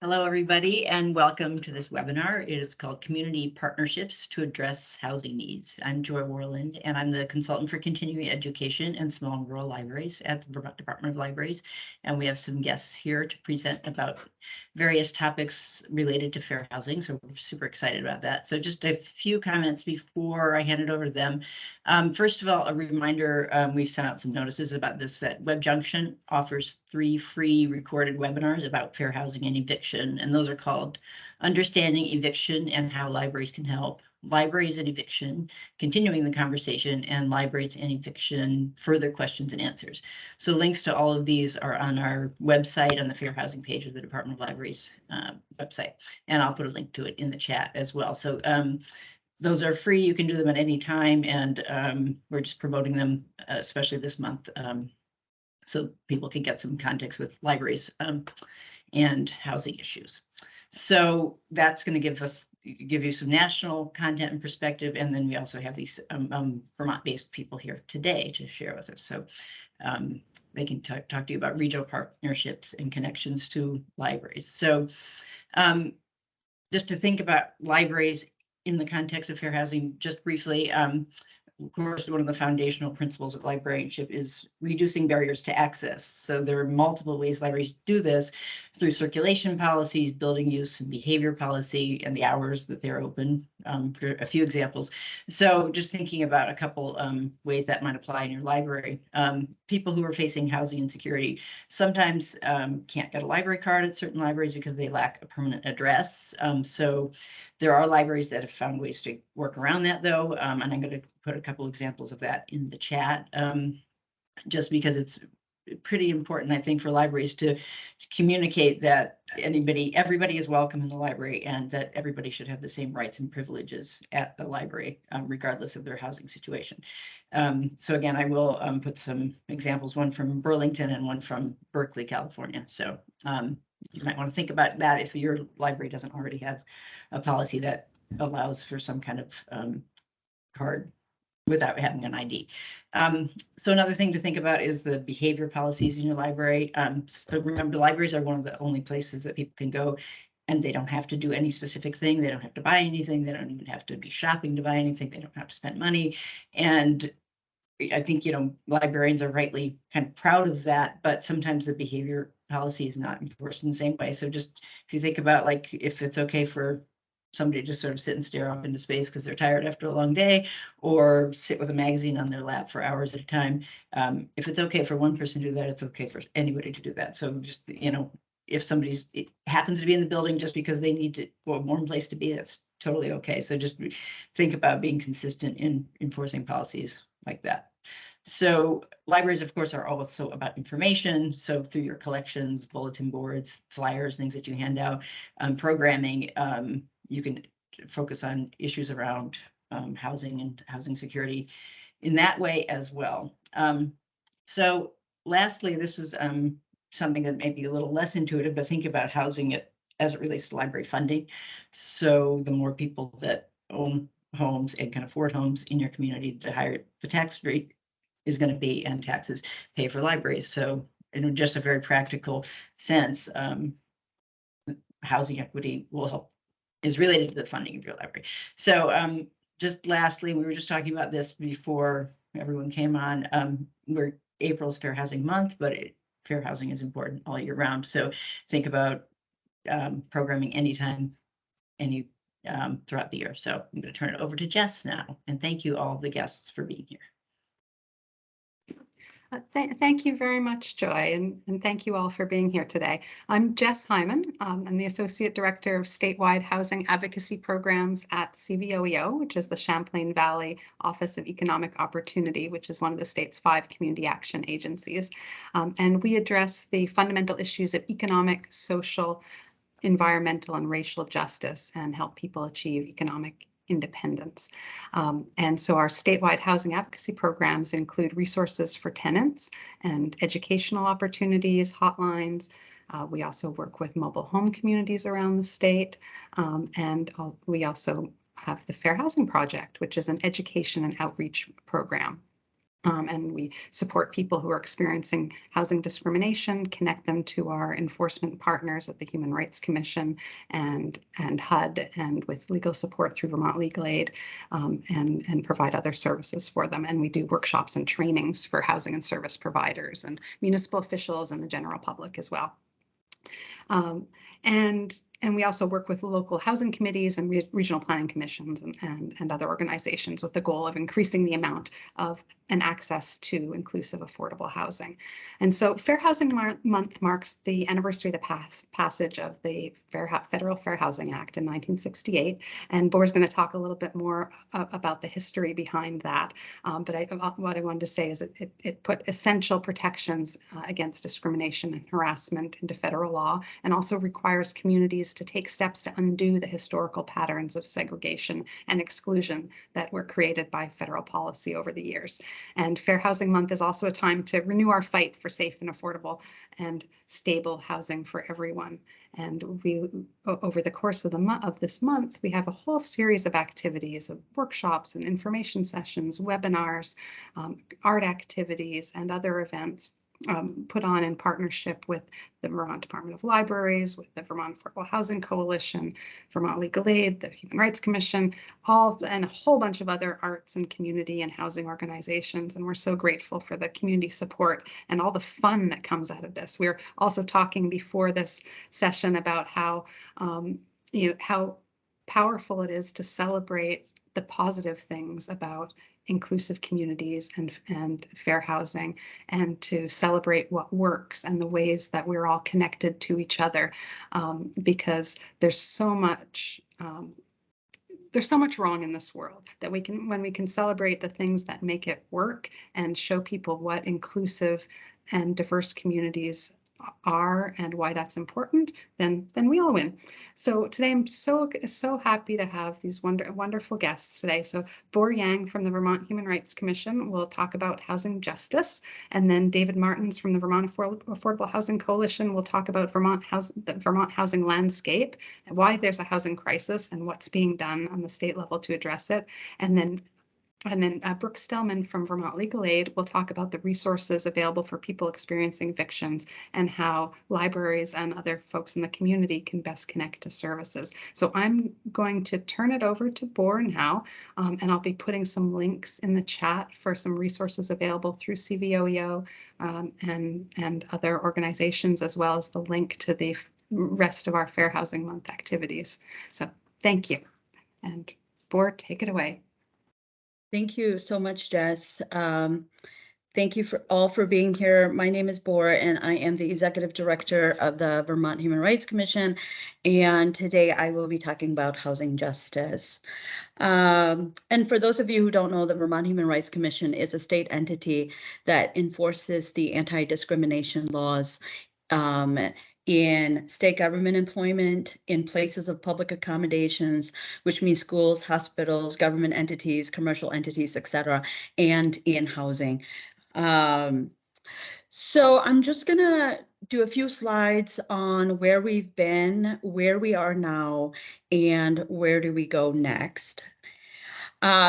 Hello, everybody, and welcome to this webinar. It is called Community Partnerships to Address Housing Needs. I'm Joy Warland, and I'm the consultant for continuing education and small and rural libraries at the Vermont Department of Libraries. And we have some guests here to present about various topics related to fair housing. So we're super excited about that. So just a few comments before I hand it over to them. First of all, a reminder, we've sent out some notices about this, that Web Junction offers 3 free recorded webinars about fair housing and eviction, and those are called Understanding Eviction and How Libraries Can Help, Libraries and Eviction, Continuing the Conversation, and Libraries and Eviction, Further Questions and Answers. So links to all of these are on our website on the Fair Housing page of the Department of Libraries website, and I'll put a link to it in the chat as well. So those are free. You can do them at any time, and we're just promoting them, especially this month, so people can get some context with libraries and housing issues. So that's going to give you some national content and perspective, and then we also have these Vermont-based people here today to share with us. So they can talk to you about regional partnerships and connections to libraries. So just to think about libraries in the context of fair housing, just briefly, of course, one of the foundational principles of librarianship is reducing barriers to access. So there are multiple ways libraries do this through circulation policies, building use and behavior policy, and the hours that they're open, for a few examples. So just thinking about a couple ways that might apply in your library. People who are facing housing insecurity sometimes can't get a library card at certain libraries because they lack a permanent address. So there are libraries that have found ways to work around that, though, and I'm going to put a couple examples of that in the chat, just because it's pretty important, I think, for libraries to communicate that everybody is welcome in the library, and that everybody should have the same rights and privileges at the library, regardless of their housing situation. So again, I will put some examples, one from Burlington and one from Berkeley, California. So you might want to think about that if your library doesn't already have a policy that allows for some kind of card without having an ID. So another thing to think about is the behavior policies in your library. So remember, libraries are one of the only places that people can go, and they don't have to do any specific thing. They don't have to buy anything. They don't even have to be shopping to buy anything. They don't have to spend money. And I think, librarians are rightly kind of proud of that, but sometimes the behavior policy is not enforced in the same way. So just if you think about, like, if it's okay for somebody to just sort of sit and stare off into space because they're tired after a long day, or sit with a magazine on their lap for hours at a time. If it's okay for one person to do that, it's okay for anybody to do that. So just, if it happens to be in the building just because they need a warm place to be, that's totally okay. So just think about being consistent in enforcing policies like that. So libraries, of course, are also about information. So through your collections, bulletin boards, flyers, things that you hand out, programming, you can focus on issues around housing and housing security in that way as well. So lastly, this was something that may be a little less intuitive, but think about housing it as it relates to library funding. So the more people that own homes and can afford homes in your community, the higher the tax rate is going to be, and taxes pay for libraries. So in just a very practical sense, housing equity is related to the funding of your library. So just lastly, we were just talking about this before everyone came on. April's Fair Housing Month, but fair housing is important all year round. So think about programming anytime, throughout the year. So I'm going to turn it over to Jess now, and thank you all the guests for being here. Thank you very much, Joy, and thank you all for being here today. I'm Jess Hyman. I'm the Associate Director of Statewide Housing Advocacy Programs at CVOEO, which is the Champlain Valley Office of Economic Opportunity, which is one of the state's 5 community action agencies. And we address the fundamental issues of economic, social, environmental, and racial justice, and help people achieve economic independence. And so our statewide housing advocacy programs include resources for tenants and educational opportunities, hotlines. We also work with mobile home communities around the state. And we also have the Fair Housing Project, which is an education and outreach program. And we support people who are experiencing housing discrimination, connect them to our enforcement partners at the Human Rights Commission and HUD, and with legal support through Vermont Legal Aid, and provide other services for them. And we do workshops and trainings for housing and service providers and municipal officials and the general public as well. And we also work with local housing committees and regional planning commissions and other organizations with the goal of increasing the amount of and access to inclusive, affordable housing. And so Fair Housing Month marks the anniversary of the passage of the Federal Fair Housing Act in 1968. And Bor's going to talk a little bit more about the history behind that. But what I wanted to say is it put essential protections against discrimination and harassment into federal law, and also requires communities to take steps to undo the historical patterns of segregation and exclusion that were created by federal policy over the years. And Fair Housing Month is also a time to renew our fight for safe and affordable and stable housing for everyone. And we, over the course of this month, we have a whole series of activities, of workshops and information sessions, webinars, art activities, and other events put on in partnership with the Vermont Department of Libraries, with the Vermont Affordable Housing Coalition, Vermont Legal Aid, the Human Rights Commission, and a whole bunch of other arts and community and housing organizations. And we're so grateful for the community support and all the fun that comes out of this. We're also talking before this session about how, how powerful it is to celebrate the positive things about inclusive communities and fair housing, and to celebrate what works and the ways that we're all connected to each other, because there's so much wrong in this world that when we can celebrate the things that make it work and show people what inclusive and diverse communities are and why that's important, then we all win. So today I'm so happy to have these wonderful guests today. So Bor Yang from the Vermont Human Rights Commission will talk about housing justice, and then David Martens from the Vermont Affordable Housing Coalition will talk about the Vermont housing landscape and why there's a housing crisis and what's being done on the state level to address it. And then Brooke Stephan from Vermont Legal Aid will talk about the resources available for people experiencing evictions and how libraries and other folks in the community can best connect to services. So I'm going to turn it over to Bor now, and I'll be putting some links in the chat for some resources available through CVOEO and other organizations, as well as the link to the rest of our Fair Housing Month activities. So thank you. And Bor, take it away. Thank you so much, Jess. Thank you all for being here. My name is Bor, and I am the Executive Director of the Vermont Human Rights Commission. And today I will be talking about housing justice. And for those of you who don't know, the Vermont Human Rights Commission is a state entity that enforces the anti-discrimination laws in state government employment, in places of public accommodations, which means schools, hospitals, government entities, commercial entities, etc., and in housing. So I'm just gonna do a few slides on where we've been, where we are now, and where do we go next.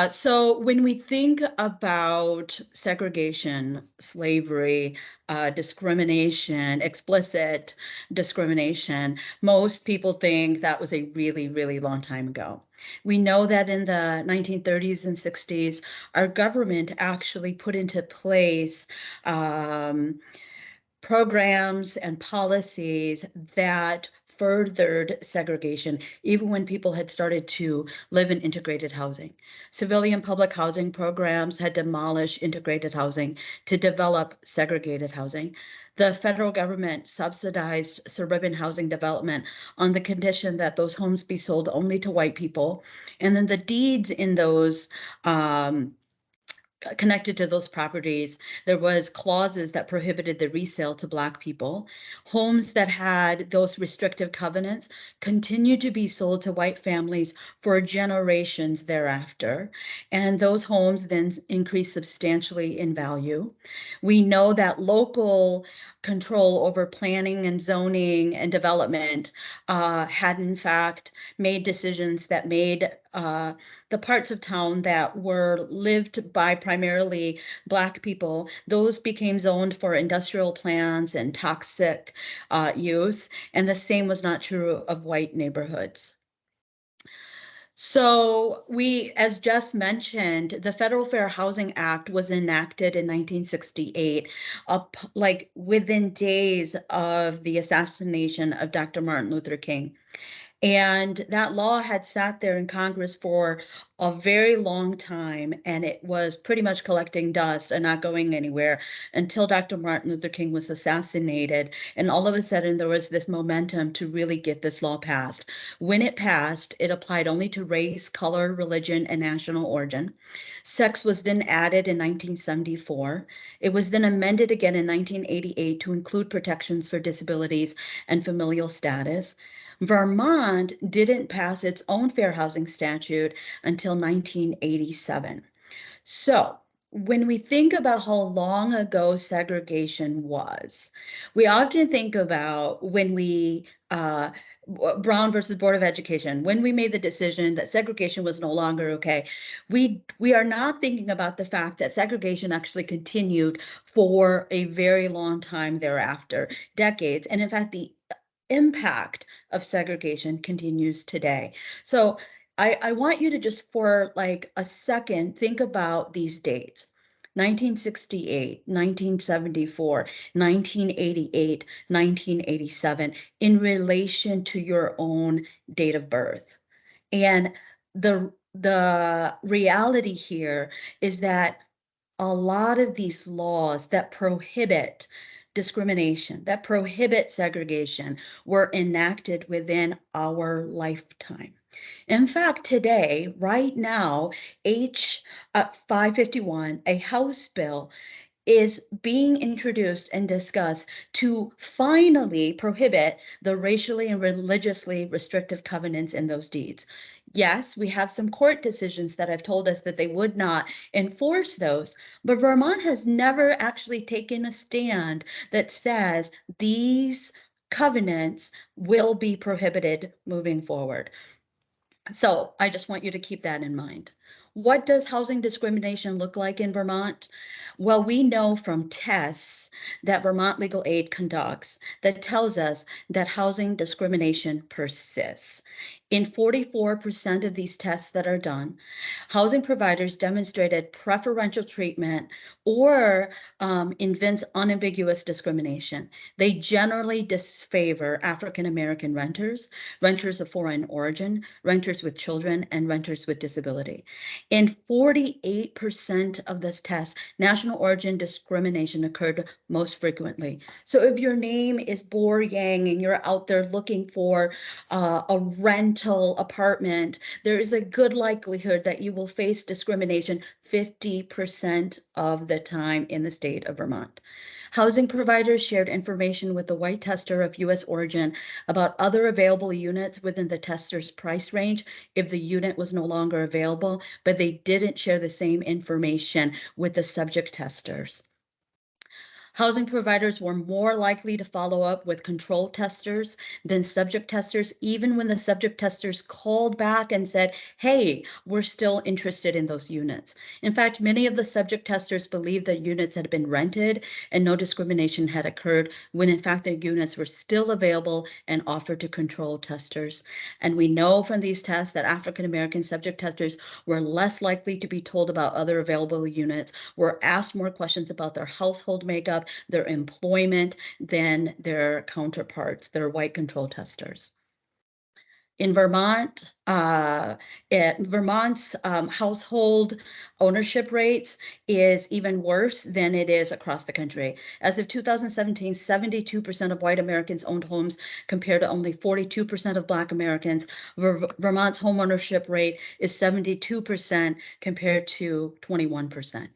So when we think about segregation, slavery, discrimination, explicit discrimination, most people think that was a really, really long time ago. We know that in the 1930s and 60s, our government actually put into place programs and policies that furthered segregation, even when people had started to live in integrated housing. Civilian public housing programs had demolished integrated housing to develop segregated housing. The federal government subsidized suburban housing development on the condition that those homes be sold only to white people. And then the deeds in those connected to those properties, there was clauses that prohibited the resale to Black people. Homes that had those restrictive covenants continued to be sold to white families for generations thereafter. And those homes then increased substantially in value. We know that local control over planning and zoning and development had in fact made decisions that made the parts of town that were lived by primarily Black people, those became zoned for industrial plants and toxic use, and the same was not true of white neighborhoods. So we, as just mentioned, the Federal Fair Housing Act was enacted in 1968, like within days of the assassination of Dr. Martin Luther King. And that law had sat there in Congress for a very long time, and it was pretty much collecting dust and not going anywhere until Dr. Martin Luther King was assassinated. And all of a sudden, there was this momentum to really get this law passed. When it passed, it applied only to race, color, religion, and national origin. Sex was then added in 1974. It was then amended again in 1988 to include protections for disabilities and familial status. Vermont didn't pass its own fair housing statute until 1987. So when we think about how long ago segregation was, we often think about when we, Brown versus Board of Education, when we made the decision that segregation was no longer okay, we are not thinking about the fact that segregation actually continued for a very long time thereafter, decades. And in fact, the impact of segregation continues today. So I want you to just for like a second think about these dates. 1968, 1974, 1988, 1987 in relation to your own date of birth. And the reality here is that a lot of these laws that prohibit discrimination, that prohibit segregation, were enacted within our lifetime. In fact, today, right now, H 551, a House bill, is being introduced and discussed to finally prohibit the racially and religiously restrictive covenants in those deeds. Yes, we have some court decisions that have told us that they would not enforce those, but Vermont has never actually taken a stand that says these covenants will be prohibited moving forward. So I just want you to keep that in mind. What does housing discrimination look like in Vermont? Well, we know from tests that Vermont Legal Aid conducts that tells us that housing discrimination persists. In 44% of these tests that are done, housing providers demonstrated preferential treatment or evince unambiguous discrimination. They generally disfavor African American renters, renters of foreign origin, renters with children, and renters with disability. In 48% of this test, national origin discrimination occurred most frequently. So if your name is Bor Yang and you're out there looking for a rental apartment, there is a good likelihood that you will face discrimination 50% of the time in the state of Vermont. Housing providers shared information with the white tester of U.S. origin about other available units within the tester's price range if the unit was no longer available, but they didn't share the same information with the subject testers. Housing providers were more likely to follow up with control testers than subject testers, even when the subject testers called back and said, hey, we're still interested in those units. In fact, many of the subject testers believed that units had been rented and no discrimination had occurred, when in fact their units were still available and offered to control testers. And we know from these tests that African American subject testers were less likely to be told about other available units, were asked more questions about their household makeup, their employment, than their counterparts, their white control testers. In Vermont, Vermont's household ownership rates is even worse than it is across the country. As of 2017, 72% of white Americans owned homes compared to only 42% of Black Americans. Vermont's home ownership rate is 72% compared to 21%.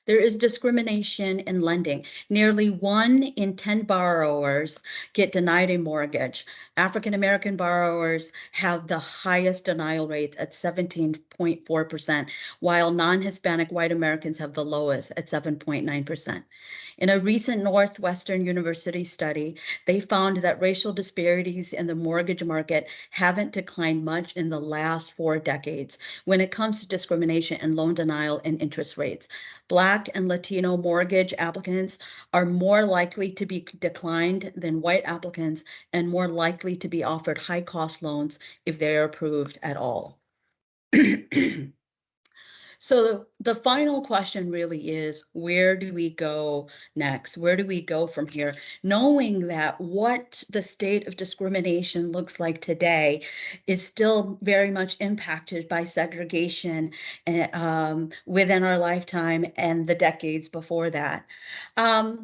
There is discrimination in lending. Nearly 1 in 10 borrowers get denied a mortgage. African-American borrowers have the highest denial rates at 17.4%, while non-Hispanic white Americans have the lowest at 7.9%. In a recent Northwestern University study, they found that racial disparities in the mortgage market haven't declined much in the last 4 decades when it comes to discrimination and loan denial and interest rates. Black and Latino mortgage applicants are more likely to be declined than white applicants and more likely to be offered high-cost loans if they are approved at all. So the final question really is, where do we go next? Where do we go from here? Knowing that what the state of discrimination looks like today is still very much impacted by segregation within our lifetime and the decades before that.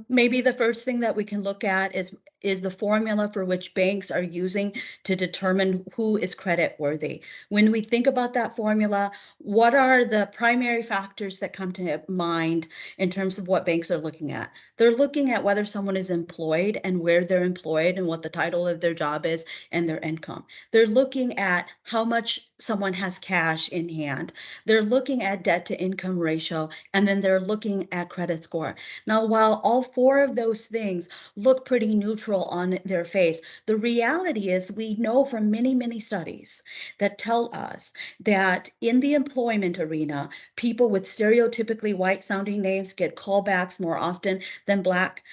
Maybe the first thing that we can look at is the formula for which banks are using to determine who is credit worthy. When we think about that formula, what are the primary factors that come to mind in terms of what banks are looking at? They're looking at whether someone is employed and where they're employed and what the title of their job is and their income. They're looking at how much someone has cash in hand. They're looking at debt to income ratio, and then they're looking at credit score. Now, while all 4 of those things look pretty neutral on their face, the reality is we know from many, many studies that tell us that in the employment arena, people with stereotypically white sounding names get callbacks more often than black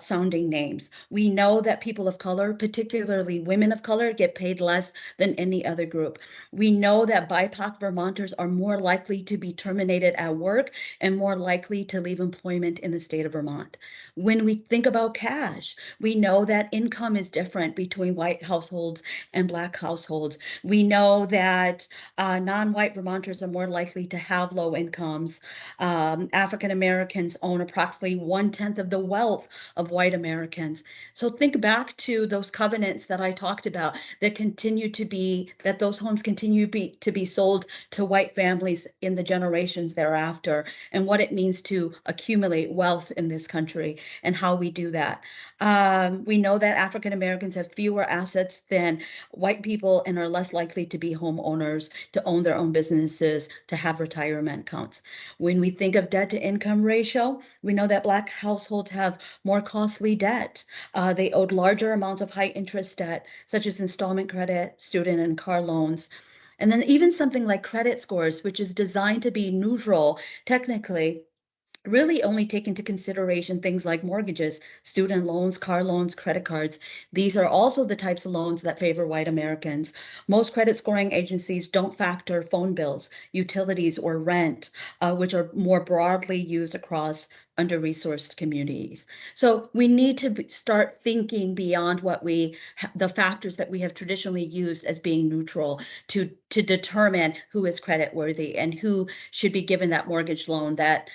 sounding names. We know that people of color, particularly women of color, get paid less than any other group. We know that BIPOC Vermonters are more likely to be terminated at work and more likely to leave employment in the state of Vermont. When we think about cash, we know that income is different between white households and black households. We know that non-white Vermonters are more likely to have low incomes. African Americans own approximately 1/10 of the wealth of white Americans. So think back to those covenants that I talked about that continue to be, that those homes continue to be sold to white families in the generations thereafter, and what it means to accumulate wealth in this country and how we do that. We know that African Americans have fewer assets than white people and are less likely to be homeowners, to own their own businesses, to have retirement accounts. When we think of debt to income ratio, we know that black households have more costly debt. They owed larger amounts of high interest debt, such as installment credit, student and car loans. And then even something like credit scores, which is designed to be neutral, technically, really only take into consideration things like mortgages, student loans, car loans, credit cards. These are also the types of loans that favor white Americans. Most credit scoring agencies don't factor phone bills, utilities, or rent, which are more broadly used across under-resourced communities. So we need to start thinking beyond what the factors that we have traditionally used as being neutral to determine who is credit worthy and who should be given that mortgage loan, that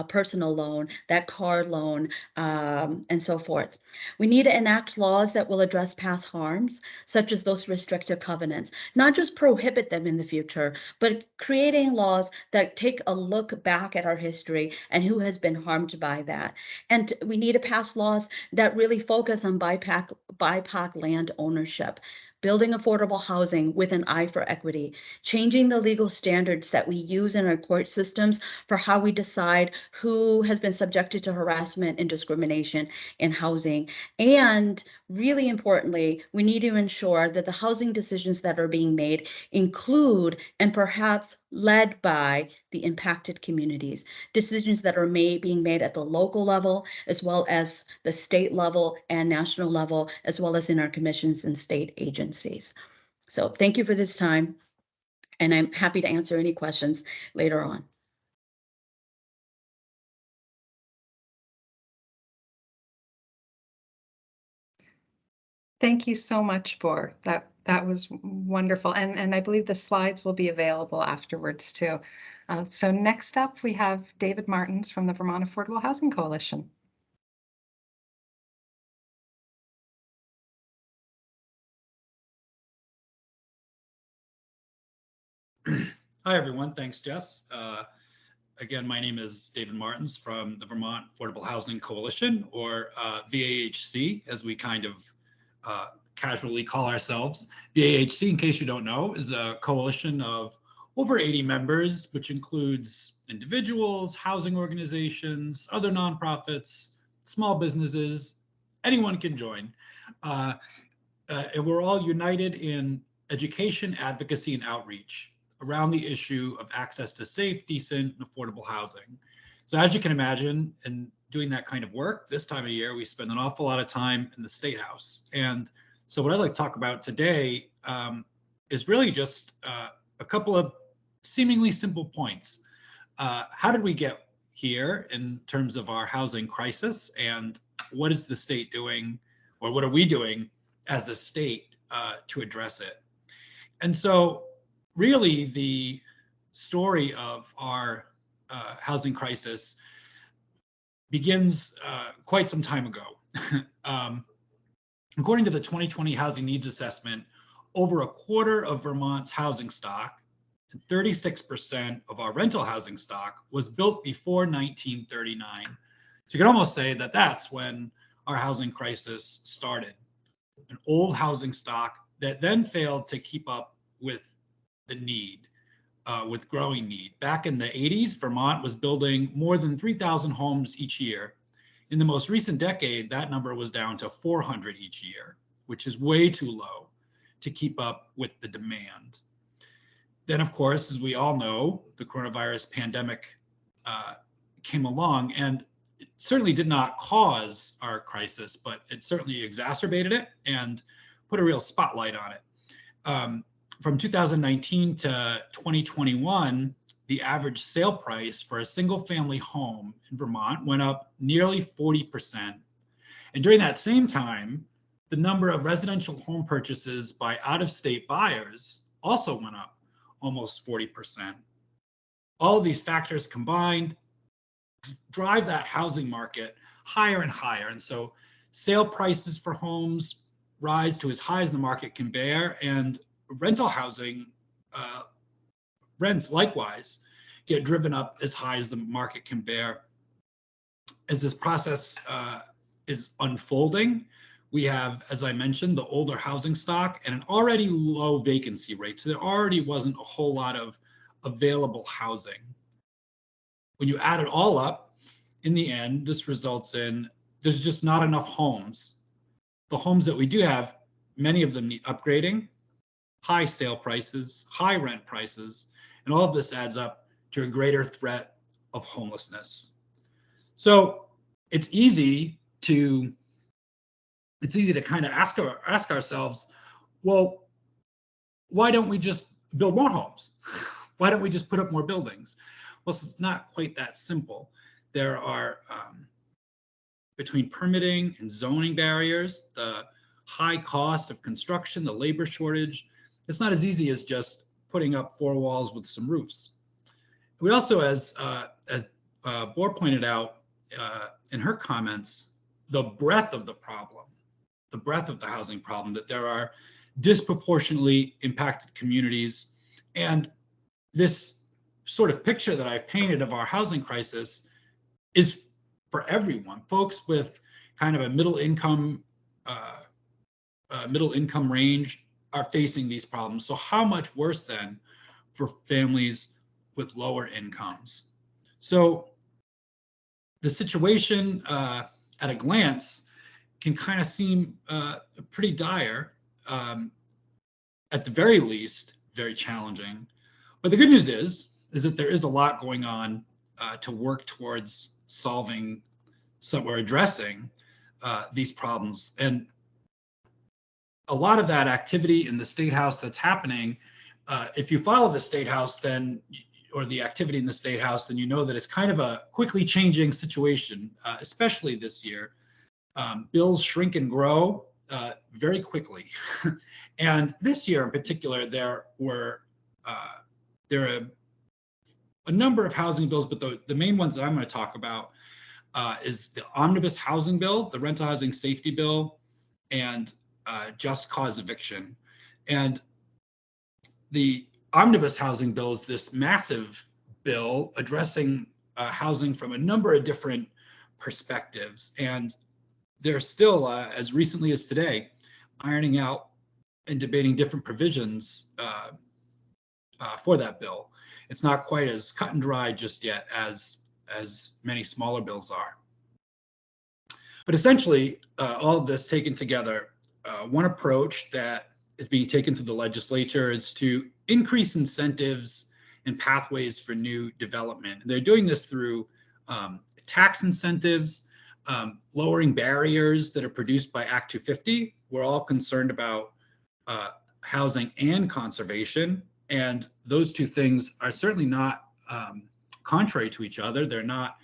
personal loan, that car loan, and so forth. We need to enact laws that will address past harms, such as those restrictive covenants, not just prohibit them in the future, but creating laws that take a look back at our history and who has been harmed by that. And we need to pass laws that really focus on BIPOC land ownership, building affordable housing with an eye for equity, changing the legal standards that we use in our court systems for how we decide who has been subjected to harassment and discrimination in housing. And really importantly, we need to ensure that the housing decisions that are being made include and perhaps led by the impacted communities, decisions that are being made at the local level, as well as the state level and national level, as well as in our commissions and state agencies. So thank you for this time, and I'm happy to answer any questions later on. Thank you so much, Bor. That was wonderful. And I believe the slides will be available afterwards too. So next up, we have David Martens from the Vermont Affordable Housing Coalition. Hi, everyone. Thanks, Jess. Again, my name is David Martens from the Vermont Affordable Housing Coalition, or VAHC, as we kind of casually call ourselves. VAHC, in case you don't know, is a coalition of over 80 members, which includes individuals, housing organizations, other nonprofits, small businesses. Anyone can join. And we're all united in education, advocacy, and outreach around the issue of access to safe, decent, and affordable housing. So as you can imagine, in doing that kind of work, this time of year, we spend an awful lot of time in the State House. And so what I'd like to talk about today is really just a couple of seemingly simple points. How did we get here in terms of our housing crisis, and what is the state doing, or what are we doing as a state to address it? And so really the story of our housing crisis begins quite some time ago. According to the 2020 Housing Needs Assessment, over a quarter of Vermont's housing stock, and 36% of our rental housing stock, was built before 1939. So you can almost say that that's when our housing crisis started. An old housing stock that then failed to keep up with the need, with growing need. Back in the 80s, Vermont was building more than 3,000 homes each year. In the most recent decade, that number was down to 400 each year, which is way too low to keep up with the demand. Then, of course, as we all know, the coronavirus pandemic came along, and it certainly did not cause our crisis, but it certainly exacerbated it and put a real spotlight on it. From 2019 to 2021, the average sale price for a single family home in Vermont went up nearly 40%. And during that same time, the number of residential home purchases by out-of-state buyers also went up almost 40%. All of these factors combined drive that housing market higher and higher. And so sale prices for homes rise to as high as the market can bear, and rental housing rents likewise get driven up as high as the market can bear. As this process is unfolding, we have, as I mentioned, the older housing stock and an already low vacancy rate. So there already wasn't a whole lot of available housing. When you add it all up, in the end, this results in there's just not enough homes. The homes that we do have, many of them need upgrading, high sale prices, high rent prices, and all of this adds up to a greater threat of homelessness. So it's easy to kind of ask ourselves, well, why don't we just build more homes? Why don't we just put up more buildings? Well, it's not quite that simple. There are, between permitting and zoning barriers, the high cost of construction, the labor shortage, it's not as easy as just putting up four walls with some roofs. We also, as Bor pointed out in her comments, the breadth of the problem, the breadth of the housing problem, that there are disproportionately impacted communities. And this sort of picture that I've painted of our housing crisis is for everyone. Folks with kind of a middle income range are facing these problems. So how much worse then for families with lower incomes? So the situation at a glance can kind of seem pretty dire, at the very least, very challenging. But the good news is that there is a lot going on to work towards solving or addressing these problems. And a lot of that activity in the State House that's happening, if you follow the State House, then, or the activity in the State House, then you know that it's kind of a quickly changing situation, especially this year. Bills shrink and grow very quickly. And this year in particular, there are a number of housing bills, but the main ones that I'm going to talk about is the Omnibus Housing Bill, the Rental Housing Safety Bill, and Just Cause Eviction. And the Omnibus Housing Bill is this massive bill addressing housing from a number of different perspectives. And they're still, as recently as today, ironing out and debating different provisions for that bill. It's not quite as cut and dry just yet as many smaller bills are. But essentially, all of this taken together, one approach that is being taken to the legislature is to increase incentives and pathways for new development. And they're doing this through tax incentives, lowering barriers that are produced by Act 250. We're all concerned about housing and conservation, and those two things are certainly not contrary to each other. They're not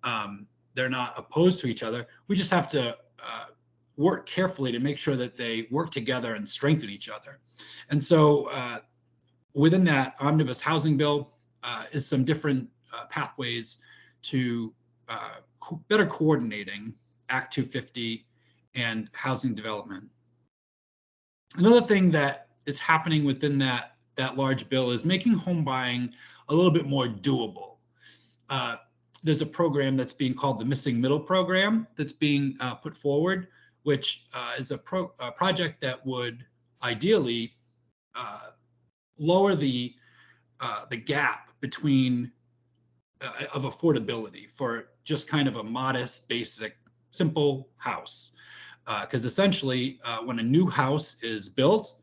opposed to each other. We just have to work carefully to make sure that they work together and strengthen each other. And so within that omnibus housing bill is some different pathways to better coordinating Act 250 and housing development. Another thing that is happening within that large bill is making home buying a little bit more doable. There's a program that's being called the Missing Middle Program that's being put forward, which is a project that would ideally lower the gap between of affordability for just kind of a modest, basic, simple house. Because essentially, when a new house is built,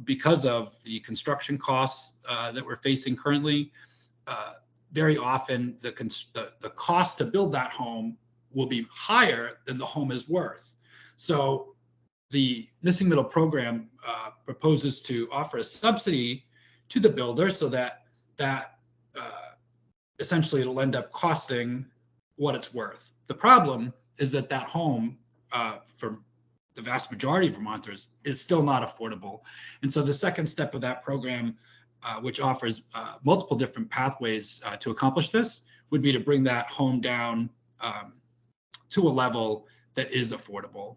because of the construction costs that we're facing currently, very often the cost to build that home will be higher than the home is worth. So the Missing Middle Program proposes to offer a subsidy to the builder so that essentially it'll end up costing what it's worth. The problem is that home for the vast majority of Vermonters is still not affordable. And so the second step of that program, which offers multiple different pathways to accomplish this, would be to bring that home down to a level that is affordable.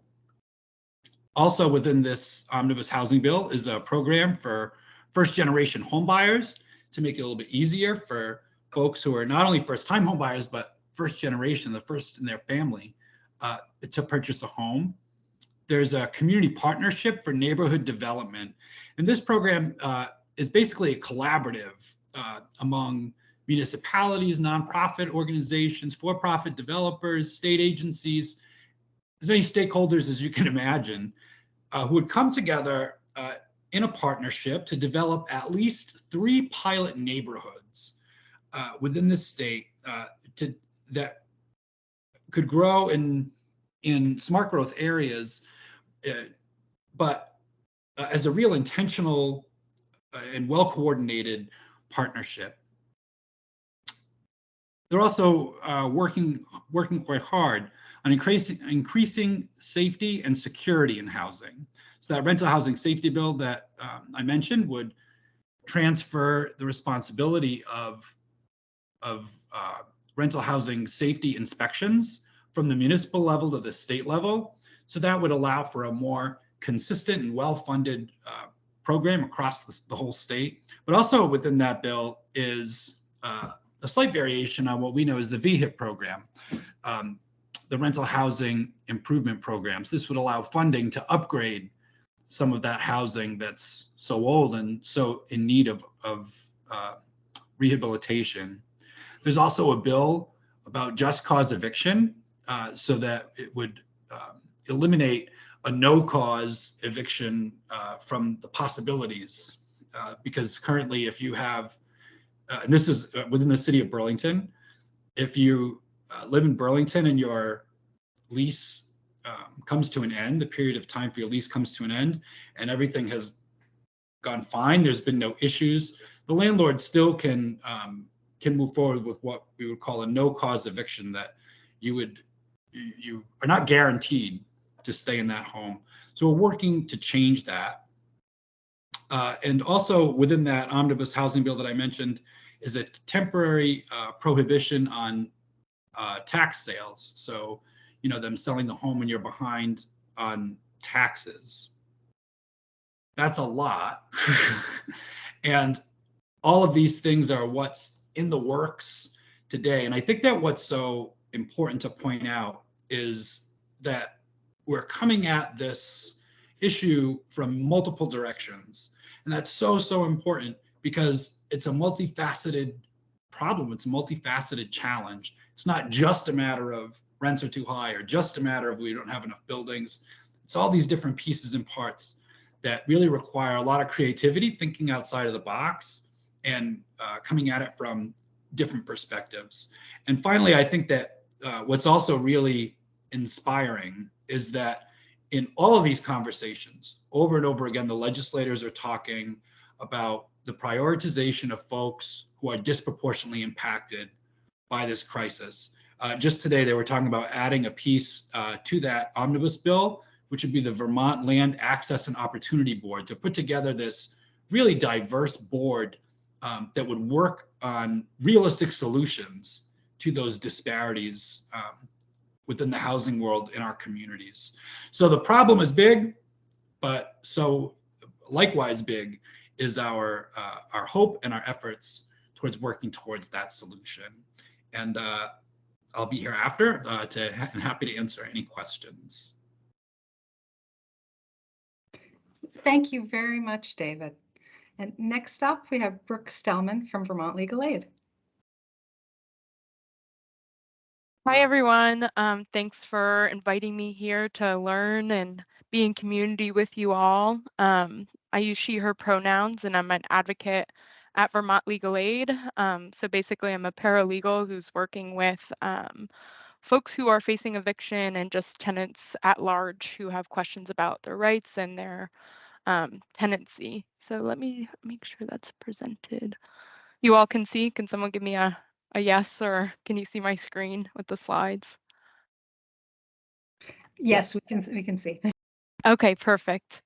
Also within this omnibus housing bill is a program for first-generation home buyers to make it a little bit easier for folks who are not only first-time home buyers, but first generation, the first in their family, to purchase a home. There's a community partnership for neighborhood development. And this program is basically a collaborative among municipalities, nonprofit organizations, for-profit developers, state agencies, as many stakeholders as you can imagine, who would come together in a partnership to develop at least 3 pilot neighborhoods within the state that could grow in smart growth areas, but as a real intentional and well-coordinated partnership. They're also working quite hard on increasing safety and security in housing. So that rental housing safety bill that I mentioned would transfer the responsibility of rental housing safety inspections from the municipal level to the state level. So that would allow for a more consistent and well-funded program across the whole state. But also within that bill is a slight variation on what we know as the VHIP program, the rental housing improvement programs. This would allow funding to upgrade some of that housing that's so old and so in need of rehabilitation. There's also a bill about just cause eviction, so that it would eliminate a no-cause eviction from the possibilities. Because currently, if you have, and this is within the city of Burlington, if you live in Burlington and your lease comes to an end, the period of time for your lease comes to an end, and everything has gone fine, there's been no issues, the landlord still can move forward with what we would call a no-cause eviction, that you are not guaranteed to stay in that home. So we're working to change that. And also within that omnibus housing bill that I mentioned is a temporary prohibition on tax sales. So, them selling the home when you're behind on taxes. That's a lot. And all of these things are what's in the works today. And I think that what's so important to point out is that we're coming at this issue from multiple directions. And that's so important because it's a multifaceted problem. It's a multifaceted challenge. It's not just a matter of rents are too high or just a matter of we don't have enough buildings. It's all these different pieces and parts that really require a lot of creativity, thinking outside of the box, and coming at it from different perspectives. And finally, I think that what's also really inspiring is that in all of these conversations, over and over again, the legislators are talking about the prioritization of folks who are disproportionately impacted by this crisis. Just today, they were talking about adding a piece to that omnibus bill, which would be the Vermont Land Access and Opportunity Board, to put together this really diverse board that would work on realistic solutions to those disparities within the housing world in our communities. So the problem is big, but so likewise big is our hope and our efforts towards working towards that solution. And I'll be here after and happy to answer any questions. Thank you very much, David. And next up, we have Brooke Stephan from Vermont Legal Aid. Hi, everyone. Thanks for inviting me here to learn and be in community with you all. I use she, her pronouns, and I'm an advocate at Vermont Legal Aid. So basically, I'm a paralegal who's working with folks who are facing eviction and just tenants at large who have questions about their rights and their tenancy. So let me make sure that's presented. You all can see. Can someone give me a yes, or can you see my screen with the slides? Yes, we can see. Okay, perfect.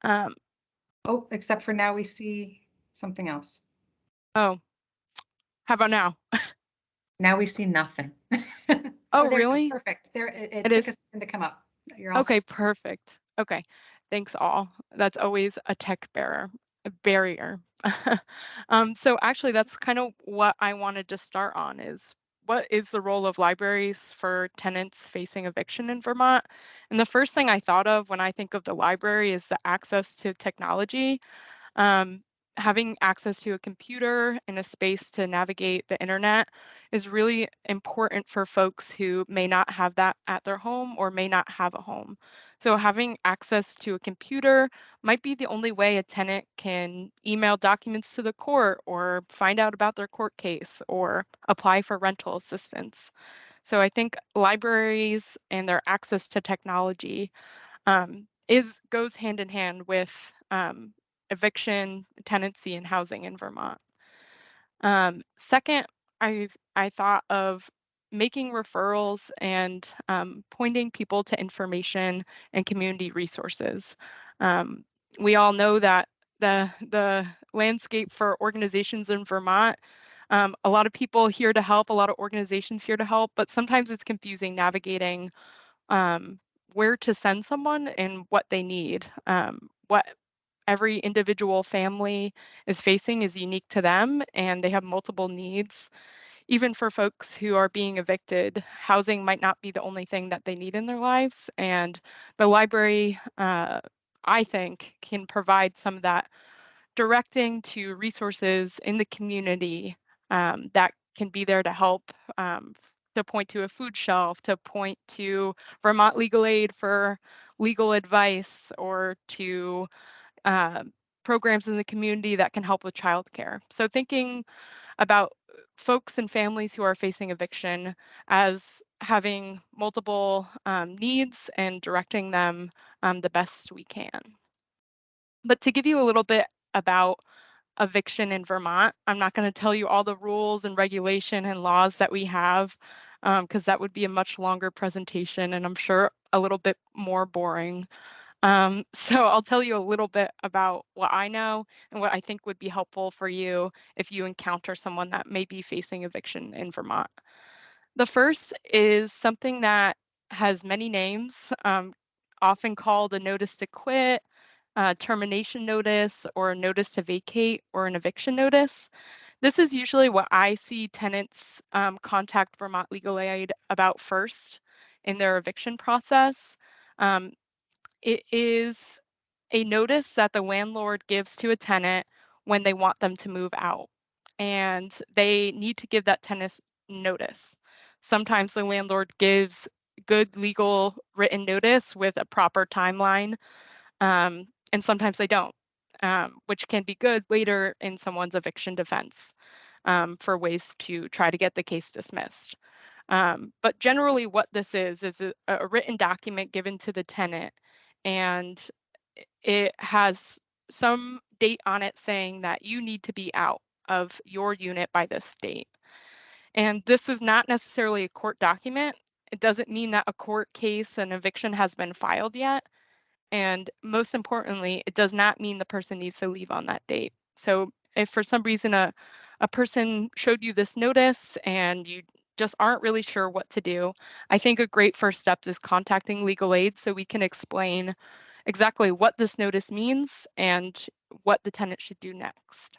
Oh, except for now we see something else. Oh, how about now? Now we see nothing. Oh, there, really? perfect. There, it It took is? a second to come up. You're all Okay, set. perfect. Okay, thanks all. That's always a tech barrier. So actually, that's kind of what I wanted to start on is what is the role of libraries for tenants facing eviction in Vermont? And the first thing I thought of when I think of the library is the access to technology. Having access to a computer and a space to navigate the internet is really important for folks who may not have that at their home or may not have a home. So having access to a computer might be the only way a tenant can email documents to the court or find out about their court case or apply for rental assistance. So I think libraries and their access to technology goes hand in hand with eviction, tenancy, and housing in Vermont. Second, I thought of making referrals and pointing people to information and community resources. We all know that the landscape for organizations in Vermont, a lot of people here to help, a lot of organizations here to help, but sometimes it's confusing navigating where to send someone and what they need. What every individual family is facing is unique to them, and they have multiple needs. Even for folks who are being evicted, housing might not be the only thing that they need in their lives. And the library, I think, can provide some of that directing to resources in the community that can be there to help, to point to a food shelf, to point to Vermont Legal Aid for legal advice, or to programs in the community that can help with childcare. So thinking about folks and families who are facing eviction as having multiple needs and directing them the best we can. But to give you a little bit about eviction in Vermont, I'm not going to tell you all the rules and regulation and laws that we have, because that would be a much longer presentation and I'm sure a little bit more boring. So I'll tell you a little bit about what I know and what I think would be helpful for you if you encounter someone that may be facing eviction in Vermont. The first is something that has many names, often called a notice to quit, termination notice, or a notice to vacate, or an eviction notice. This is usually what I see tenants contact Vermont Legal Aid about first in their eviction process. It is a notice that the landlord gives to a tenant when they want them to move out, and they need to give that tenant notice. Sometimes the landlord gives good legal written notice with a proper timeline, and sometimes they don't, which can be good later in someone's eviction defense for ways to try to get the case dismissed. But generally what this is a written document given to the tenant, and it has some date on it saying that you need to be out of your unit by this date. And this is not necessarily a court document. It doesn't mean that a court case, an eviction has been filed yet. And most importantly, it does not mean the person needs to leave on that date. So if for some reason a person showed you this notice and you just aren't really sure what to do, I think a great first step is contacting legal aid so we can explain exactly what this notice means and what the tenant should do next.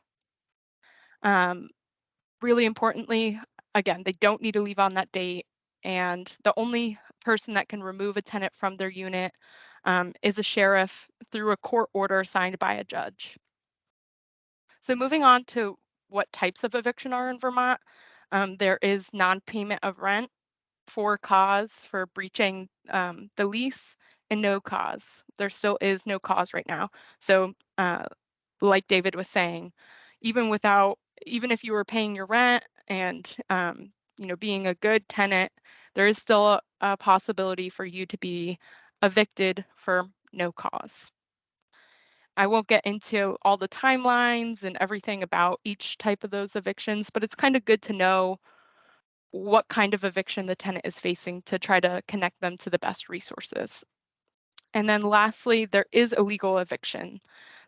Really importantly, again, they don't need to leave on that date, and the only person that can remove a tenant from their unit is a sheriff through a court order signed by a judge. So moving on to what types of eviction are in Vermont, there is non-payment of rent for cause for breaching the lease, and no cause. There still is no cause right now. So like David was saying, even if you were paying your rent and being a good tenant, there is still a possibility for you to be evicted for no cause. I won't get into all the timelines and everything about each type of those evictions, but it's kind of good to know what kind of eviction the tenant is facing to try to connect them to the best resources. And then lastly, there is illegal eviction.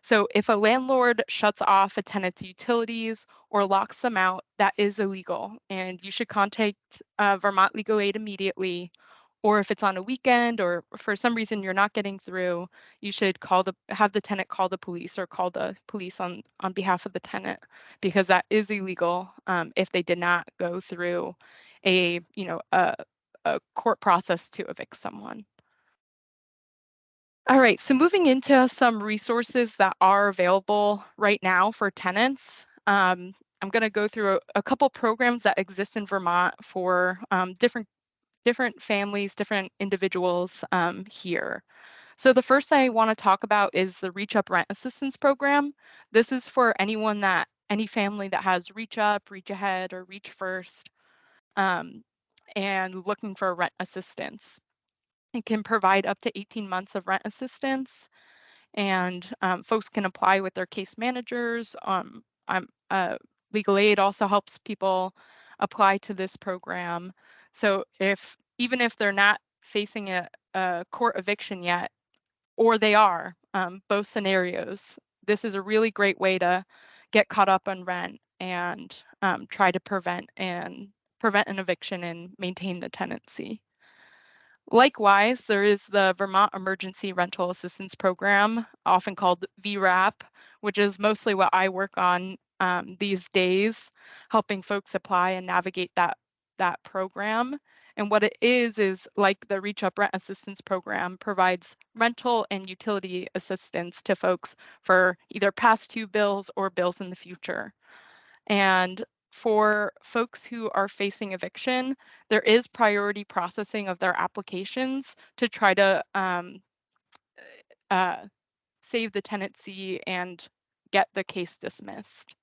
So if a landlord shuts off a tenant's utilities or locks them out, that is illegal. And you should contact Vermont Legal Aid immediately. Or if it's on a weekend or for some reason you're not getting through, you should have the tenant call the police or call the police on behalf of the tenant, because that is illegal if they did not go through a court process to evict someone. All right, so moving into some resources that are available right now for tenants. I'm going to go through a couple programs that exist in Vermont for different families, different individuals here. So the first I want to talk about is the Reach Up Rent Assistance Program. This is for any family that has Reach Up, Reach Ahead, or Reach First, and looking for rent assistance. It can provide up to 18 months of rent assistance, and folks can apply with their case managers. Legal Aid also helps people apply to this program. So even if they're not facing a court eviction yet, or they are, both scenarios, this is a really great way to get caught up on rent and try to prevent an eviction and maintain the tenancy. Likewise, there is the Vermont Emergency Rental Assistance Program, often called VRAP, which is mostly what I work on these days, helping folks apply and navigate that program. And what it is like the Reach Up Rent Assistance Program, provides rental and utility assistance to folks for either past due bills or bills in the future. And for folks who are facing eviction, there is priority processing of their applications to try to save the tenancy and get the case dismissed.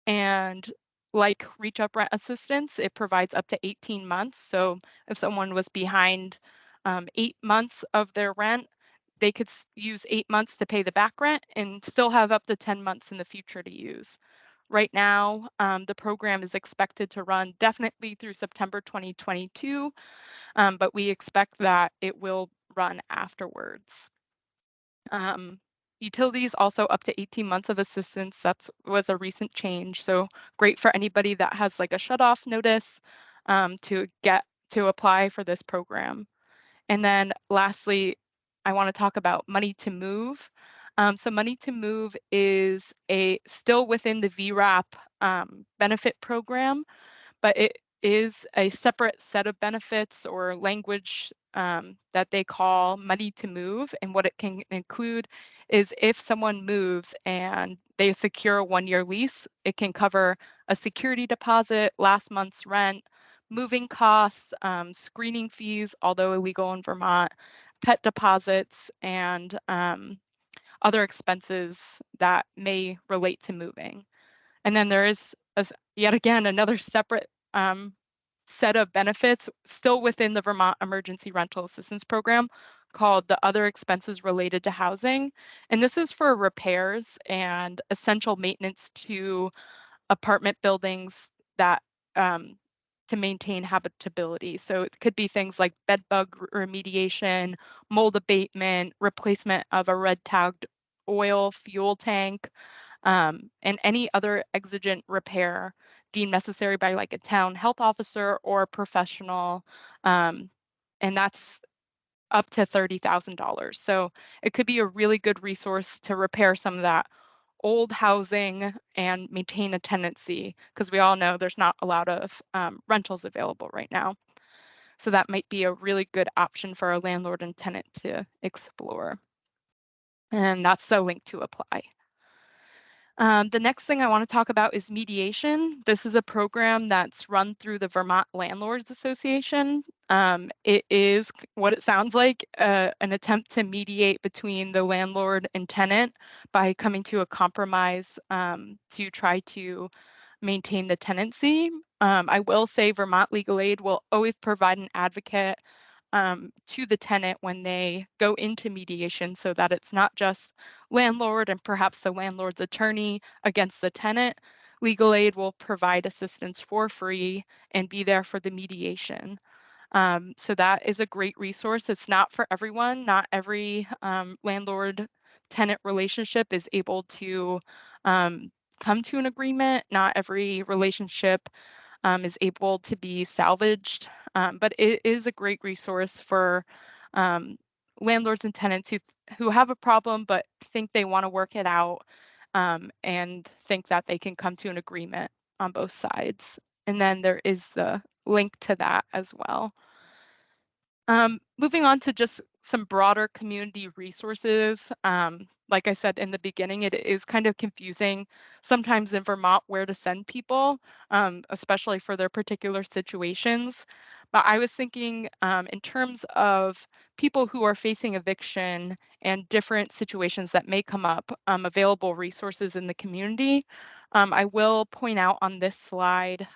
And like Reach Up Rent Assistance, it provides up to 18 months. So if someone was behind 8 months of their rent, they could use 8 months to pay the back rent and still have up to 10 months in the future to use. Right now, the program is expected to run definitely through September 2022, but we expect that it will run afterwards. Utilities also up to 18 months of assistance. That was a recent change, so great for anybody that has like a shutoff notice to apply for this program. And then lastly, I want to talk about Money to Move. So Money to Move is still within the VRAP benefit program, but it is a separate set of benefits or language that they call money to move. And what it can include is if someone moves and they secure a 1-year lease, it can cover a security deposit, last month's rent, moving costs, screening fees, although illegal in Vermont, pet deposits, and other expenses that may relate to moving. And then there is, yet again, another separate set of benefits still within the Vermont Emergency Rental Assistance Program called the other expenses related to housing. And this is for repairs and essential maintenance to apartment buildings that to maintain habitability. So it could be things like bed bug remediation, mold abatement, replacement of a red tagged oil fuel tank, and any other exigent repair deemed necessary by like a town health officer or a professional. And that's up to $30,000. So it could be a really good resource to repair some of that old housing and maintain a tenancy, because we all know there's not a lot of rentals available right now. So that might be a really good option for a landlord and tenant to explore. And that's the link to apply. The next thing I want to talk about is mediation. This is a program that's run through the Vermont Landlords Association. It is what it sounds like, an attempt to mediate between the landlord and tenant by coming to a compromise to try to maintain the tenancy. I will say Vermont Legal Aid will always provide an advocate to the tenant when they go into mediation, so that it's not just landlord and perhaps the landlord's attorney against the tenant. Legal Aid will provide assistance for free and be there for the mediation. So that is a great resource. It's not for everyone. Not every landlord-tenant relationship is able to come to an agreement. Not every relationship is able to be salvaged, but it is a great resource for landlords and tenants who have a problem but think they want to work it out and think that they can come to an agreement on both sides. And then there is the link to that as well. Moving on to just some broader community resources. Like I said in the beginning, it is kind of confusing sometimes in Vermont where to send people, especially for their particular situations. But I was thinking in terms of people who are facing eviction and different situations that may come up, available resources in the community. I will point out on this slide,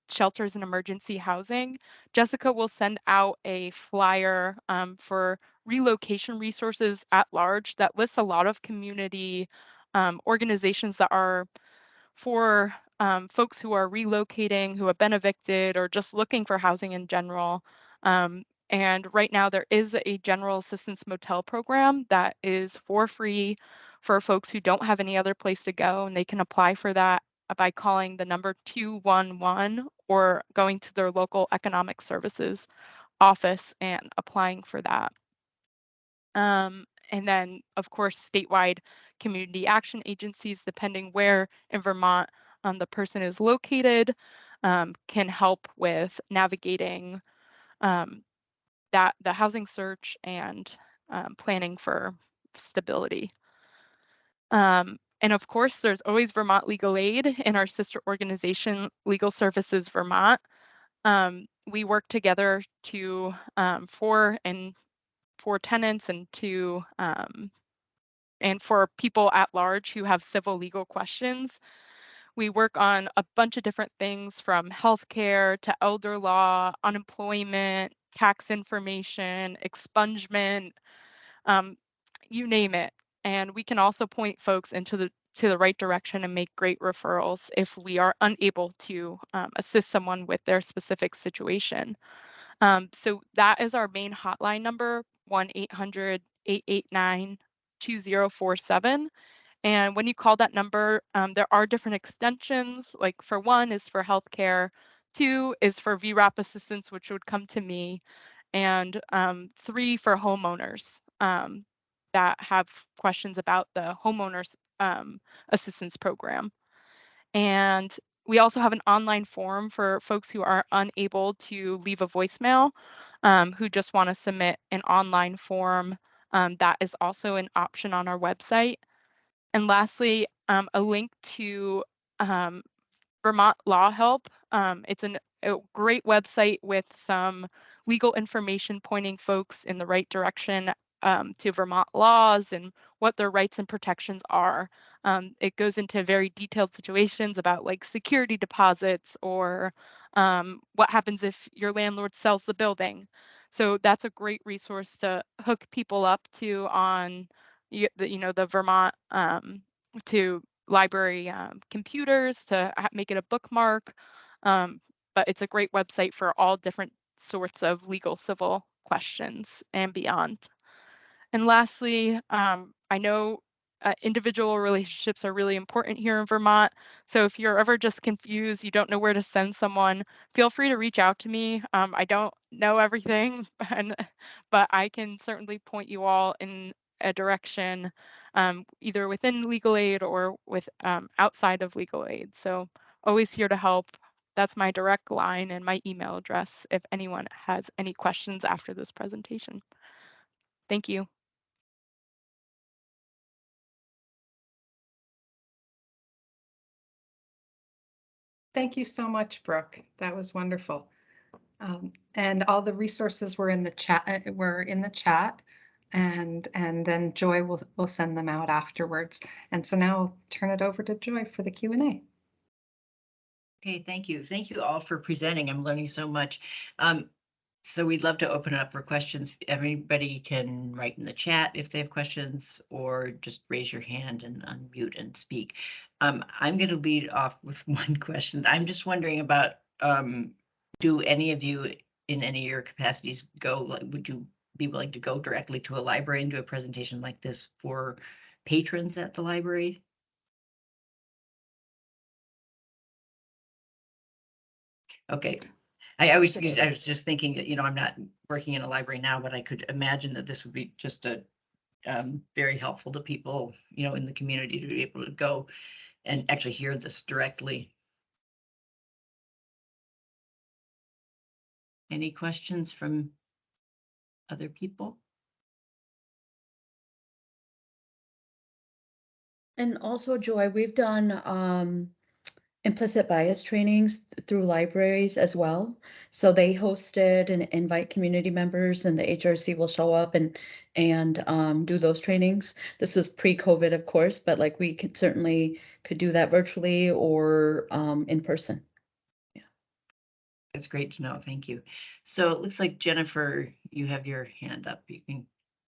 shelters and emergency housing. Jessica will send out a flyer for relocation resources at large that lists a lot of community organizations that are for folks who are relocating, who have been evicted, or just looking for housing in general. And right now there is a general assistance motel program that is for free for folks who don't have any other place to go, and they can apply for that by calling the number 211 or going to their local economic services office and applying for that. And then, of course, statewide community action agencies, depending where in Vermont the person is located, can help with navigating the housing search and planning for stability. And of course, there's always Vermont Legal Aid in our sister organization, Legal Services Vermont. We work together to for tenants and to and for people at large who have civil legal questions. We work on a bunch of different things from healthcare to elder law, unemployment, tax information, expungement, you name it. And we can also point folks into the right direction and make great referrals if we are unable to assist someone with their specific situation. So that is our main hotline number, 1-800-889-2047. And when you call that number, there are different extensions. Like for 1 is for healthcare, 2 is for VRAP assistance, which would come to me, and 3 for homeowners that have questions about the homeowners assistance program. And we also have an online form for folks who are unable to leave a voicemail, who just want to submit an online form. That is also an option on our website. And lastly, a link to Vermont Law Help. It's a great website with some legal information pointing folks in the right direction to Vermont laws and what their rights and protections are. It goes into very detailed situations about like security deposits or what happens if your landlord sells the building. So that's a great resource to hook people up to on the Vermont to library computers to make it a bookmark. But it's a great website for all different sorts of legal civil questions and beyond. And lastly, I know individual relationships are really important here in Vermont. So if you're ever just confused, you don't know where to send someone, feel free to reach out to me. I don't know everything, but I can certainly point you all in a direction, either within legal aid or with outside of legal aid. So always here to help. That's my direct line and my email address if anyone has any questions after this presentation. Thank you. Thank you so much, Brooke. That was wonderful. And all the resources were in the chat. And then Joy will send them out afterwards. And so now I'll turn it over to Joy for the Q&A. Okay, thank you. Thank you all for presenting. I'm learning so much. So we'd love to open it up for questions. Everybody can write in the chat if they have questions, or just raise your hand and unmute and speak. I'm going to lead off with one question. I'm just wondering about, do any of you in any of your capacities would you be willing to go directly to a library and do a presentation like this for patrons at the library? Okay. I was just thinking that, I'm not working in a library now, but I could imagine that this would be just a very helpful to people, in the community to be able to go and actually hear this directly. Any questions from other people? And also, Joy, we've done implicit bias trainings through libraries as well. So they hosted and invite community members, and the HRC will show up and do those trainings. This was pre-COVID, of course, but like we could certainly do that virtually or in person. Yeah, that's great to know. Thank you. So it looks like Jennifer, you have your hand up. You can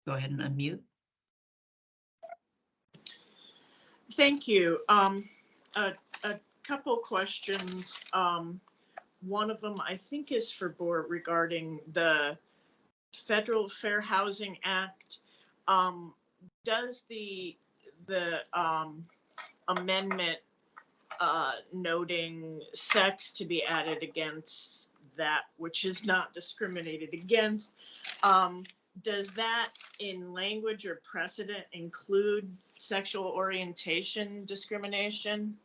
go ahead and unmute. Thank you. A couple questions. One of them I think is for Board regarding the Federal Fair Housing Act. Does the amendment noting sex to be added against that which is not discriminated against, does that in language or precedent include sexual orientation discrimination?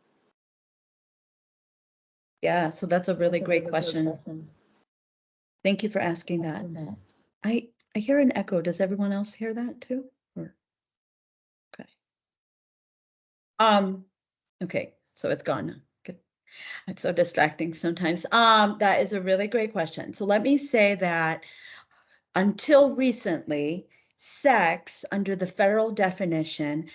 Yeah, so that's a really great question. Thank you for asking that. I hear an echo. Does everyone else hear that too? Or okay. Okay, so it's gone now. Good. It's so distracting sometimes. That is a really great question. So let me say that until recently, sex under the federal definition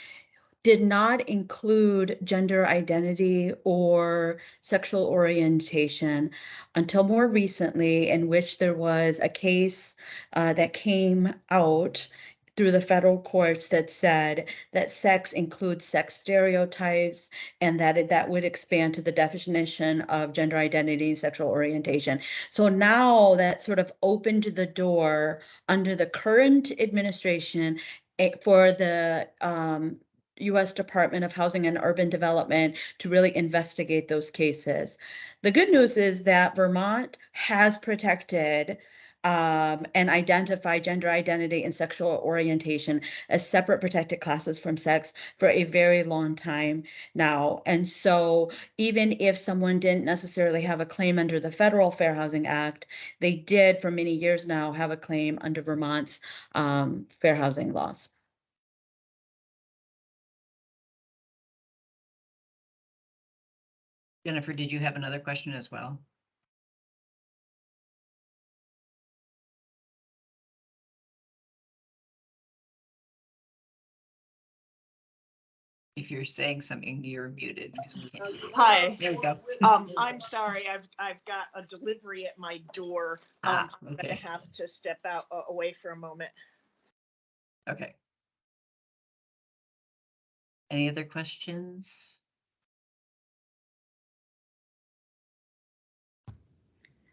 did not include gender identity or sexual orientation until more recently, in which there was a case that came out through the federal courts that said that sex includes sex stereotypes, and that would expand to the definition of gender identity and sexual orientation. So now that sort of opened the door under the current administration for the U.S. Department of Housing and Urban Development to really investigate those cases. The good news is that Vermont has protected and identify gender identity and sexual orientation as separate protected classes from sex for a very long time now. And so even if someone didn't necessarily have a claim under the Federal Fair Housing Act, they did for many years now have a claim under Vermont's fair housing laws. Jennifer, did you have another question as well? If you're saying something, you're muted. Because we can't hear you. Hi. There we go. I'm sorry, I've got a delivery at my door. Ah, I'm okay. gonna have to step out away for a moment. Okay. Any other questions?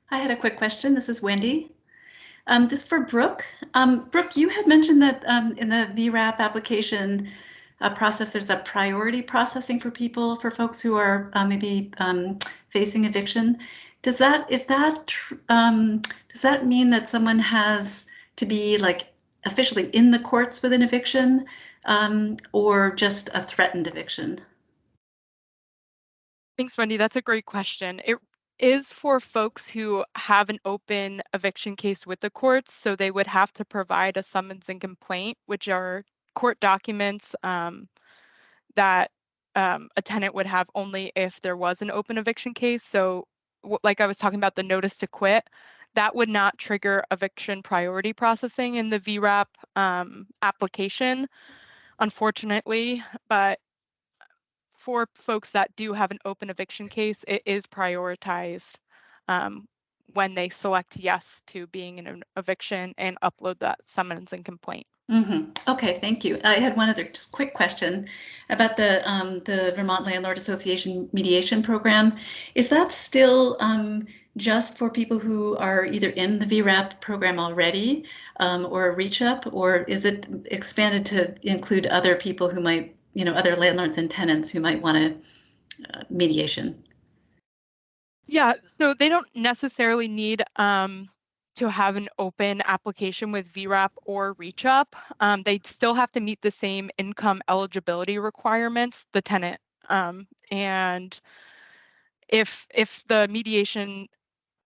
I had a quick question. This is Wendy. This is for Brooke. Brooke, you had mentioned that in the VRAP application process, there's a priority processing for people, for folks who are maybe facing eviction. Does that mean that someone has to be like officially in the courts with an eviction, or just a threatened eviction? Thanks, Wendy. That's a great question. It is for folks who have an open eviction case with the courts, so they would have to provide a summons and complaint, which are court documents that a tenant would have only if there was an open eviction case. So like I was talking about the notice to quit, that would not trigger eviction priority processing in the VRAP application, unfortunately. But for folks that do have an open eviction case, it is prioritized when they select yes to being in an eviction and upload that summons and complaint. Okay, thank you. I had one other just quick question about the Vermont Landlord Association mediation program. Is that still just for people who are either in the VRAP program already or Reach Up, or is it expanded to include other people who might, other landlords and tenants who might want mediation? Yeah, so they don't necessarily need to have an open application with VRAP or Reach Up. They still have to meet the same income eligibility requirements, the tenant. And if the mediation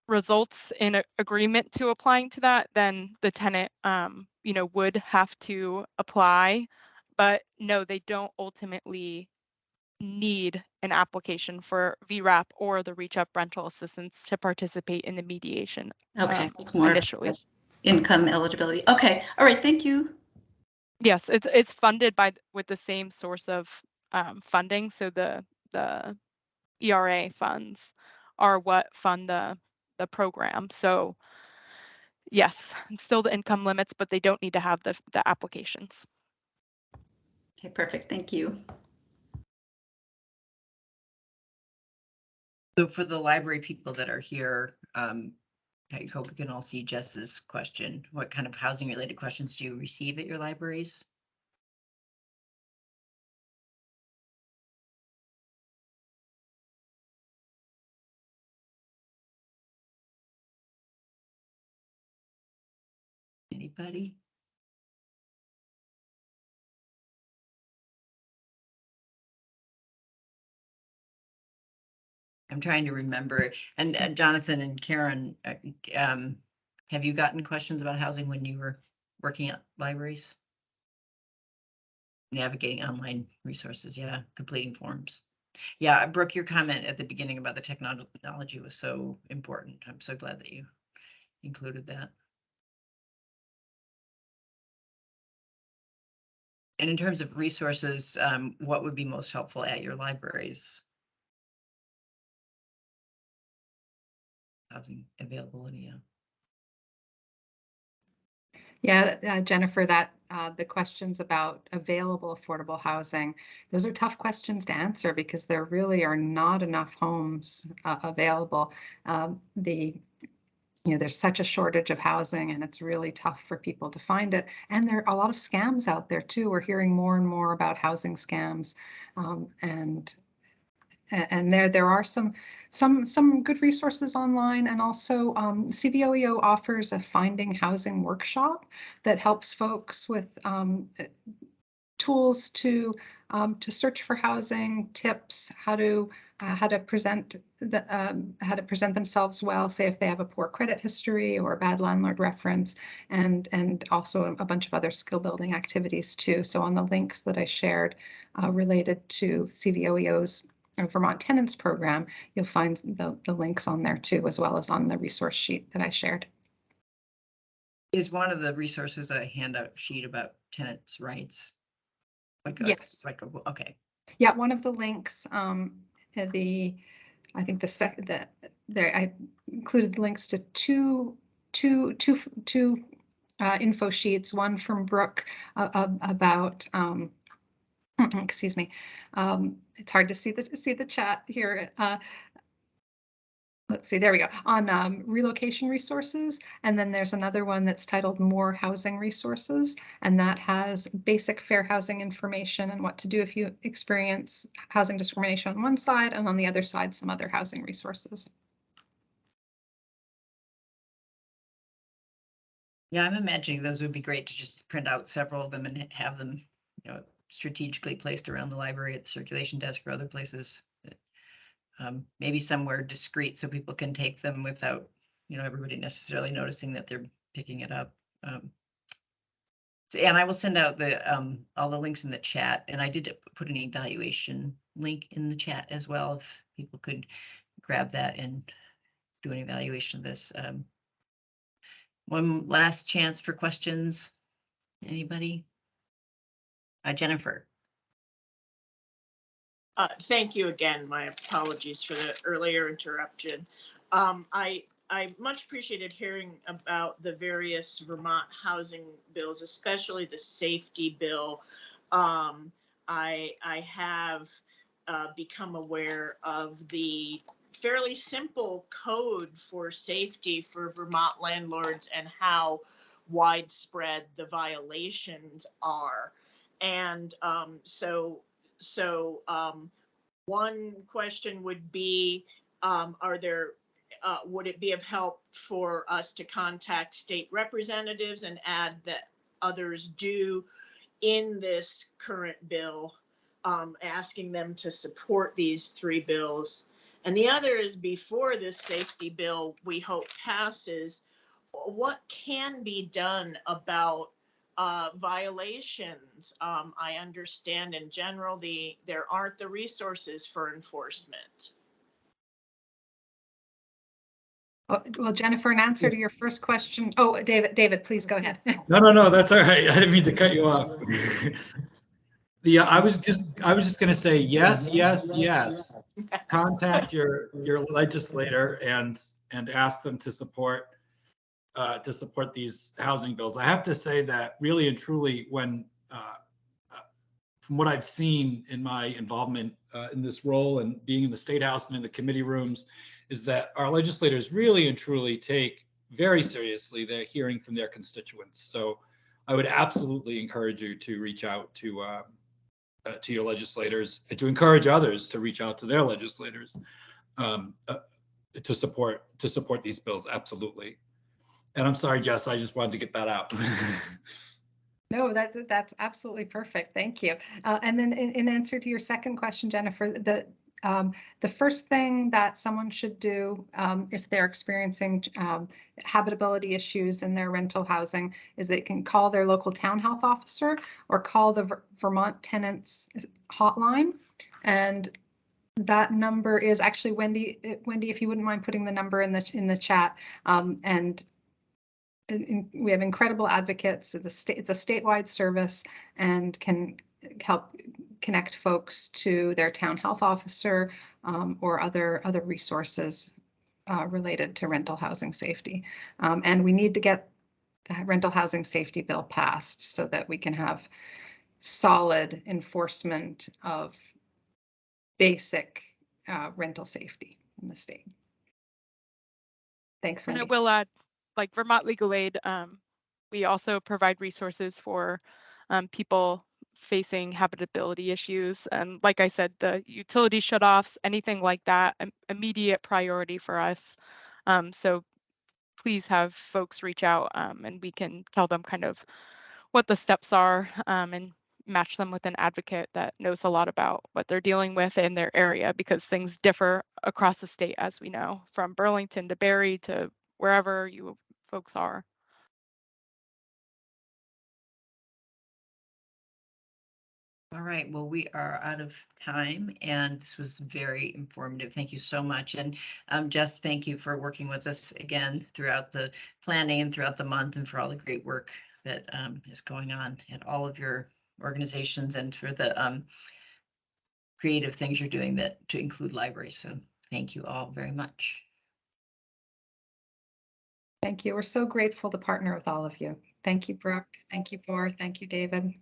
results in an agreement to applying to that, then the tenant, would have to apply. But no, they don't ultimately need an application for VRAP or the Reach Up rental assistance to participate in the mediation. Okay, so it's more initially income eligibility. Okay, all right, thank you. Yes, it's funded with the same source of funding. So the ERA funds are what fund the program. So yes, still the income limits, but they don't need to have the applications. Okay, perfect. Thank you. So for the library people that are here, I hope we can all see Jess's question. What kind of housing related questions do you receive at your libraries? Anybody? I'm trying to remember. And Jonathan and Karen, have you gotten questions about housing when you were working at libraries? Navigating online resources, yeah, completing forms. Yeah, Brooke, your comment at the beginning about the technology was so important. I'm so glad that you included that. And in terms of resources, what would be most helpful at your libraries? Housing availability, yeah. Yeah, Jennifer, the questions about available affordable housing, those are tough questions to answer because there really are not enough homes available. There's such a shortage of housing and it's really tough for people to find it. And there are a lot of scams out there too. We're hearing more and more about housing scams. And And there are some good resources online, and also CVOEO offers a finding housing workshop that helps folks with tools to search for housing, tips, how to present themselves well, say if they have a poor credit history or a bad landlord reference, and also a bunch of other skill building activities too. So on the links that I shared related to CVOEO's Vermont Tenants Program, you'll find the links on there too, as well as on the resource sheet that I shared. Is one of the resources a handout sheet about tenants' rights? Yes. Okay. Yeah, one of the links, I think I included links to two info sheets, one from Brooke about excuse me, it's hard to see the chat here. Let's see, there we go, on relocation resources. And then there's another one that's titled More Housing Resources, and that has basic fair housing information and what to do if you experience housing discrimination on one side, and on the other side, some other housing resources. Yeah, I'm imagining those would be great to just print out several of them and have them, strategically placed around the library at the circulation desk or other places. Maybe somewhere discreet so people can take them without, everybody necessarily noticing that they're picking it up. And I will send out all the links in the chat, and I did put an evaluation link in the chat as well, if people could grab that and do an evaluation of this. One last chance for questions. Anybody? Jennifer. Thank you again. My apologies for the earlier interruption. I much appreciated hearing about the various Vermont housing bills, especially the safety bill. I have become aware of the fairly simple code for safety for Vermont landlords and how widespread the violations are. And so one question would be, would it be of help for us to contact state representatives and add that others do in this current bill, asking them to support these three bills? And the other is, before this safety bill we hope passes, what can be done about violations? I understand in general there aren't the resources for enforcement. Well, Jennifer, in answer to your first question, oh, David, please go ahead. No, that's all right. I didn't mean to cut you off. I was just going to say yes. Contact your legislator and ask them to support these housing bills. I have to say that really and truly, when from what I've seen in my involvement in this role and being in the State House and in the committee rooms, is that our legislators really and truly take very seriously their hearing from their constituents. So I would absolutely encourage you to reach out to your legislators, and to encourage others to reach out to their legislators to support these bills. Absolutely. And I'm sorry, Jess, I just wanted to get that out. No, that's absolutely perfect. Thank you. And then in answer to your second question, Jennifer, the first thing that someone should do if they're experiencing habitability issues in their rental housing is they can call their local town health officer or call the Vermont Tenants Hotline. And that number is actually Wendy, if you wouldn't mind putting the number in the chat. And we have incredible advocates. It's a statewide service and can help connect folks to their town health officer or other resources related to rental housing safety. And we need to get the rental housing safety bill passed so that we can have solid enforcement of basic rental safety in the state. Thanks, Wendy. And I will add, like Vermont Legal Aid, we also provide resources for people facing habitability issues. And like I said, the utility shutoffs, anything like that, immediate priority for us. So please have folks reach out and we can tell them kind of what the steps are and match them with an advocate that knows a lot about what they're dealing with in their area, because things differ across the state, as we know, from Burlington to Barrie to wherever you folks are. All right, well, we are out of time and this was very informative. Thank you so much. And Jess, thank you for working with us again throughout the planning and throughout the month and for all the great work that is going on at all of your organizations and for the creative things you're doing that to include libraries. So thank you all very much. Thank you. We're so grateful to partner with all of you. Thank you, Brooke. Thank you, Bor. Thank you, David.